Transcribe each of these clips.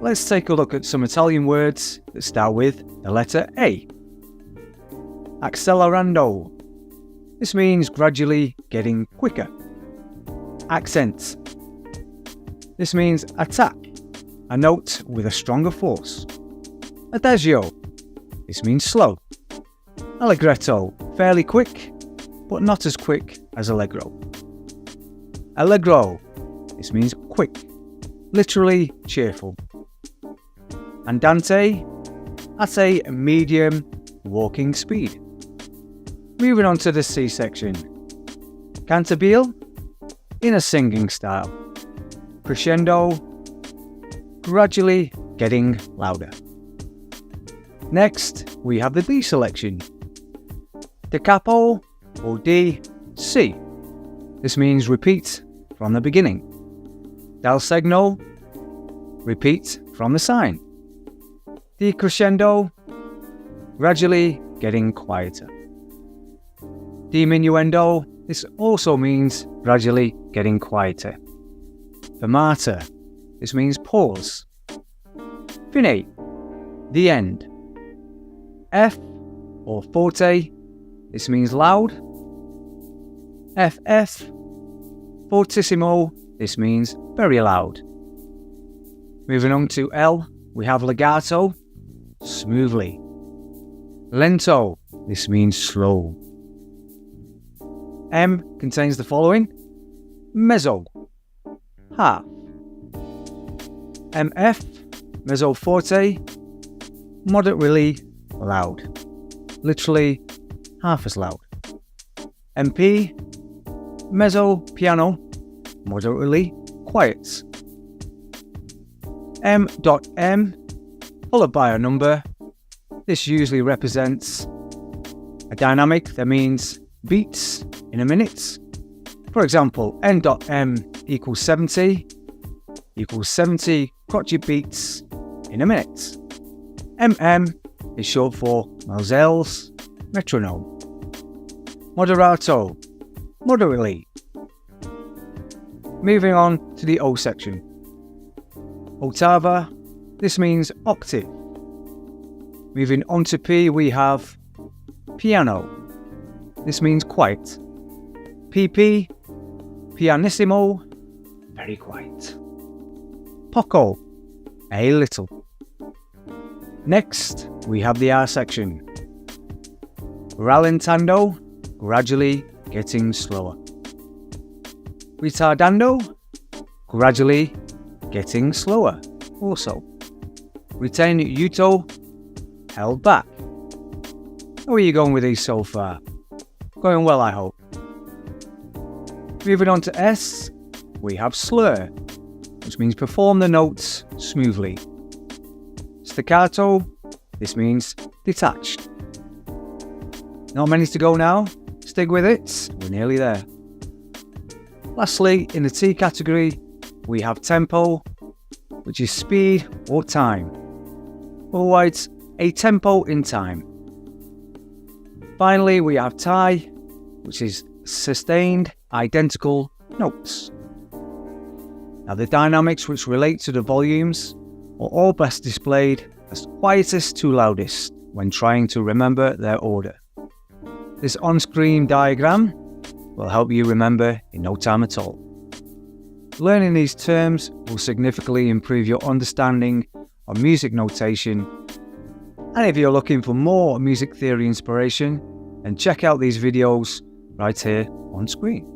let's take a look at some Italian words that start with the letter A. Accelerando. This means gradually getting quicker. Accent. This means attack, a note with a stronger force. Adagio. This means slow. Allegretto, fairly quick, but not as quick as Allegro. Allegro. This means quick, literally cheerful. Andante, at a medium walking speed. Moving on to the C section. Cantabile, in a singing style. Crescendo, gradually getting louder. Next, we have the D selection. Da capo, or D, C. This means repeat from the beginning. Dal segno, repeat from the sign. D crescendo, gradually getting quieter. Diminuendo, this also means gradually getting quieter. Fermata, this means pause. Fine, the end. F or forte, this means loud. FF, fortissimo, this means very loud. Moving on to L, we have legato, smoothly. Lento, this means slow. M contains the following: mezzo, half. MF, mezzo forte, moderately loud, literally half as loud. MP, mezzo piano, moderately quiet. M.M, followed by a number. This usually represents a dynamic that means beats in a minute. For example, N.M equals 70 crotchet beats in a minute. MM is short for Mozell's metronome. Moderato, moderately. Moving on to the O section. Ottava, this means octave. Moving on to P, we have piano. This means quiet. PP, pianissimo, very quiet. Poco, a little. Next, we have the R section. Rallentando, gradually getting slower. Ritardando, gradually getting slower also. Ritenuto, held back. How are you going with these so far? Going well, I hope. Moving on to S, we have slur, which means perform the notes smoothly. Staccato, this means detached. Not many to go now, stick with it, we're nearly there. Lastly, in the T category, we have tempo, which is speed or time. Otherwise, a tempo in time. Finally, we have tie, which is sustained, identical notes. Now, the dynamics which relate to the volumes are all best displayed as quietest to loudest when trying to remember their order. This on-screen diagram will help you remember in no time at all. Learning these terms will significantly improve your understanding of music notation. And if you're looking for more music theory inspiration, then check out these videos right here on screen.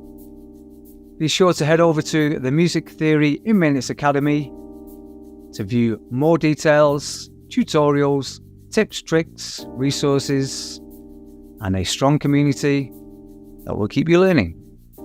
Be sure to head over to the Music Theory in Minutes Academy to view more details, tutorials, tips, tricks, resources, and a strong community that will keep you learning.